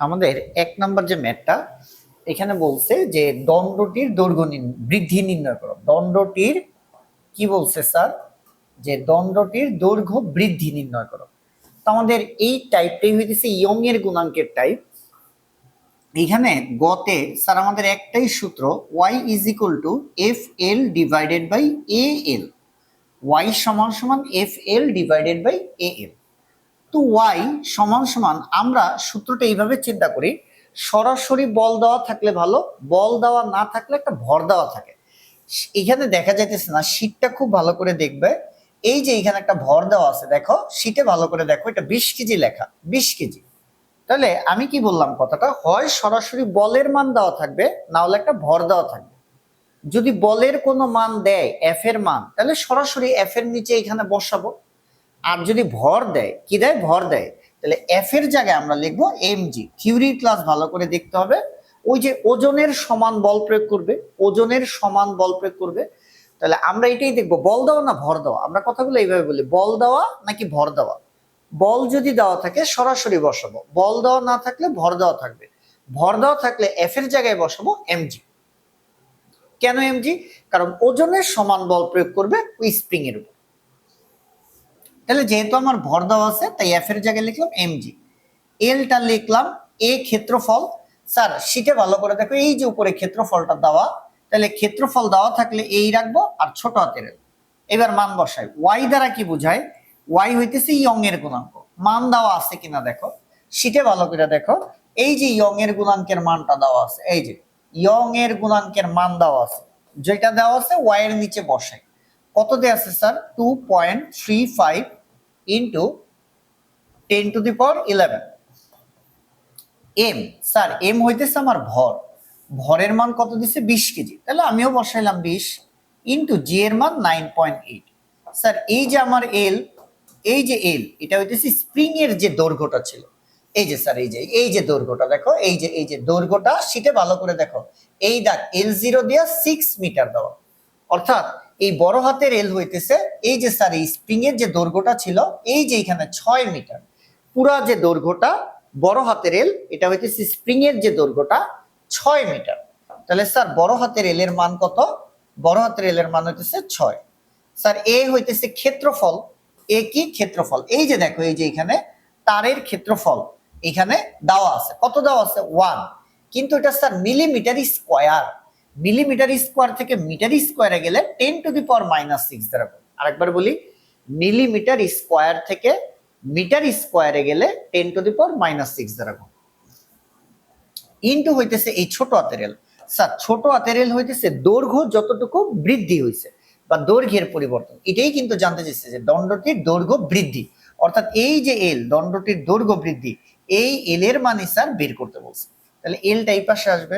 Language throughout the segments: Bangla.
আমাদের 1 নম্বর যে ম্যাথটা এখানে বলছে যে দণ্ডটির দৈর্ঘ্য বৃদ্ধি নির্ণয় করো। দণ্ডটির কি বলছে স্যার, যে দণ্ডটির দৈর্ঘ্য বৃদ্ধি নির্ণয় করো। তো আমাদের এই টাইপটাই হইতেছে ইয়ং এর গুণাঙ্কের টাইপ। এখানে গতে স্যার আমাদের একটাই সূত্র, y is equal to F L divided by A L. Y সমান সমান F L divided by A L. তো ওয়াই সমান সমান আমরা সূত্রটা এইভাবে চিন্তা করি, সরাসরি বল দেওয়া থাকলে ভালো, বল দেওয়া না থাকলে একটা ভর দেওয়া থাকে। এখানে দেখা যাইতেছে না, শীটটা খুব ভালো করে দেখবে। এই যে এখানে একটা ভর দেওয়া আছে, দেখো শীটে ভালো করে দেখো, এটা 20 কেজি লেখা, 20 কেজি। তাহলে আমি কি বললাম কথাটা, হয় সরাসরি বলের মান দেওয়া থাকবে, না হলে একটা ভর দেওয়া থাকবে। যদি বলের কোনো মান দেয় এফ এর মান, তাহলে সরাসরি এফ এর নিচে এখানে বসাবো। আর যদি ভর দেয়, কি দেয়, ভর দেয়, তাহলে এফ এর জায়গায় আমরা লিখবো এমজি। থিওরি ক্লাস ভালো করে দেখতে হবে। ওই যে ওজনের সমান বল প্রয়োগ করবে, ওজনের সমান বল প্রয়োগ করবে। তাহলে আমরা এটাই দেখবো, বল দেওয়া না ভর দেওয়া। আমরা কথাগুলো এইভাবে বলি, বল দেওয়া নাকি ভর দেওয়া। বল যদি দেওয়া থাকে সরাসরি বসাবো, বল দেওয়া না থাকলে ভর দেওয়া থাকবে। ভর দেওয়া থাকলে এফ এর জায়গায় বসাবো এমজি। কেন এমজি? কারণ ওজনের সমান বল প্রয়োগ করবে ওই স্প্রিং এর উপর। তাহলে যেহেতু আমার ভর দেওয়া আছে, তাই এফ এর জায়গায় লিখলাম এমজি। এলটা লিখলাম এ ক্ষেত্রফল। স্যার শীটে ভালো করে দেখো, এই যে উপরে ক্ষেত্রফলটা দেওয়া, তাহলে ক্ষেত্রফল দেওয়া থাকলে এই রাখবো আর ছোট হাতের এল। এবার মান বসাই। ওয়াই দ্বারা কি বোঝায়? ওয়াই হইতেছে ইয়ং এর গুণাঙ্ক। মান দেওয়া আছে কিনা দেখো, শীটে ভালো করে দেখো। এই যে ইয়ং এর গুণাঙ্কের মানটা দেওয়া আছে, এই যে ইয়ং এর গুণাঙ্কের মান দেওয়া আছে, যেটা দেওয়া আছে ওয়াই এর নিচে বসাই। কত দেওয়া আছে sir? 2.35 into 10⁻11। M, sir m হইতেছে আমার ভর, ভরের মান কত দিছে? 20 কেজি। তাহলে আমিও বসাইলাম 20 ইন্টু জি এর মান 9.8। স্যার এই যে আমার এল, এই যে এল, এটা হইতেছে স্প্রিং এর যে দৈর্ঘ্যটা ছিল। এই যে স্যার এই যে দৈর্ঘ্যটা দেখো, এই যে দৈর্ঘ্যটা শীটে ভালো করে দেখো, এই দাগ L0 দিয়া 6 মিটার দেওয়া। অর্থাৎ এই বড় হাতের এল হইতেছে, এই যে স্যার এই স্প্রিং এর যে দৈর্ঘ্যটা ছিল, এই যে এখানে 6 মিটার। পুরা যে দৈর্ঘ্যটা বড় হাতের এল, এটা হইতেছে স্প্রিং এর যে দৈর্ঘ্যটা 6 মিটার। তাহলে স্যার বড় হাতের এল এর মান কত? বড় হাতের এল এর মান হইতেছে 6। স্যার এ হইতেছে ক্ষেত্রফল। এ কি? ক্ষেত্রফল। এই যে দেখো, এই যে এখানে তারের ক্ষেত্রফল এখানে দেওয়া আছে, কত দেওয়া আছে? 1। কিন্তু এটা sir millimetre square. Millimetre square থেকে মিটার স্কয়ারে গেলে 10⁻⁻6 দ্বারা। আরেকবার বলি, মিলিমিটার স্কয়ার থেকে মিটার স্কয়ারে গেলে 10⁻⁻6 দ্বারা গুণ। ইন্টু হইতেছে এই ছোট হাতের এল। স্যার ছোট হাতের এল হইতেছে দৈর্ঘ্য যতটুকু বৃদ্ধি হয়েছে বা দৈর্ঘ্যের পরিবর্তন, এটাই কিন্তু জানতে চাইছে যে দণ্ডটির দৈর্ঘ্য বৃদ্ধি। অর্থাৎ এই যে এল, দণ্ডটির দৈর্ঘ্য বৃদ্ধি, এই এল এর মানে স্যার বের করতে বলছে। তাহলে এলটা এই পাশে আসবে,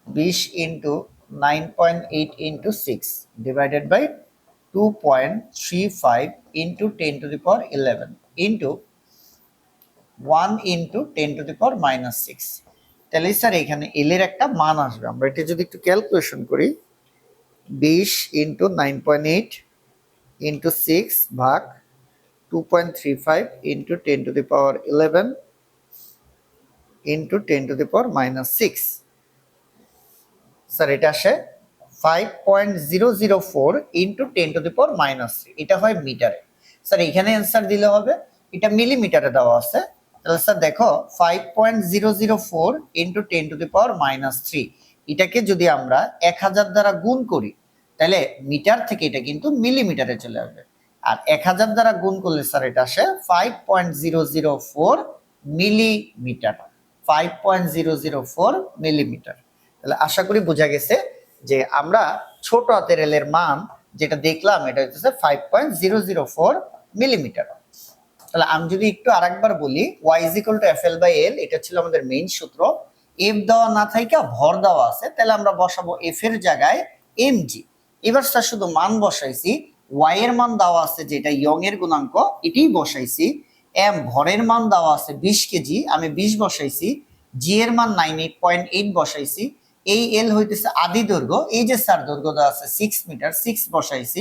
20 into 9.8 into 6 divided by 2.35 into 10⁻11 into 1 into 10⁻⁻6। তাহলে স্যার এখানে এল এর একটা মান আসবে। আমরা এটা যদি একটু ক্যালকুলেশন করি, 20 ইন্টু 9.8 ইন্টু 6 ভাগ 2.35 ইন্টু 10⁻11 ইন্টু 10⁻⁻6। স্যার এটা আসে 5.004 ইন্টু 10⁻⁻3। এটা হয় মিটারে। স্যার এখানে অ্যান্সার দিলে হবে, এটা মিলিমিটারে দেওয়া আছে। তাহলে স্যার দেখো 5.004 ইন্টু 10⁻⁻3, এটাকে যদি আমরা 1000 দ্বারা গুণ করি, তাহলে মিটার থেকে এটা কিন্তু মিলিমিটারে চলে আসবে। আর 1000 দ্বারা গুণ করলে স্যার এটা আসে 5.004 মিলিমিটার। 5.004 মিলিমিটার। তাহলে আশা করি বোঝা গেছে যে আমরা ছোট হাতের এল এর মান যেটা দেখলাম, এটা হচ্ছে 5.004 মিলিমিটার। তাহলে আমি যদি একটু আরেকবার বলি, y = FL/L, এটা ছিল আমাদের মেইন সূত্র। এফ দেওয়া না থাইকা ভর দেওয়া আছে, তাহলে আমরা বসাবো এফ এর জায়গায় এমজি। এবার স্যার শুধু মান বসাইছি, y এর মান দেওয়া আছে যেটা ইয়ং এর গুণাঙ্ক, এটাই বসাইছি। এম ভরের মান দেওয়া আছে 20 কেজি, আমি 20 বসাইছি। জি এর মান 98.8 বসাইছি। এই এল হইতেছে আদি দৈর্ঘ্য, এই যে স্যার দৈর্ঘ্য দেওয়া আছে 6 মিটার, 6 বসাইছি।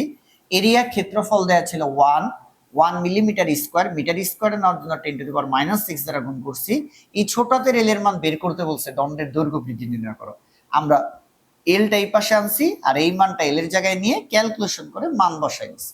এরিয়া ক্ষেত্রফল দেওয়া ছিল 1, 1 মিলিমিটার স্কোয়ার, মিটার স্কোয়ারে নেওয়ার জন্য 10⁻⁻6 দ্বারা গুণ করছি। এই ছোট হাতের এল এর মান বের করতে বলছে, দণ্ডের দৈর্ঘ্য বৃদ্ধি নির্ণয় করো। আমরা এলটা এই পাশে আনছি আর এই মানটা এল এর জায়গায় নিয়ে ক্যালকুলেশন করে মান বসাই দিচ্ছি।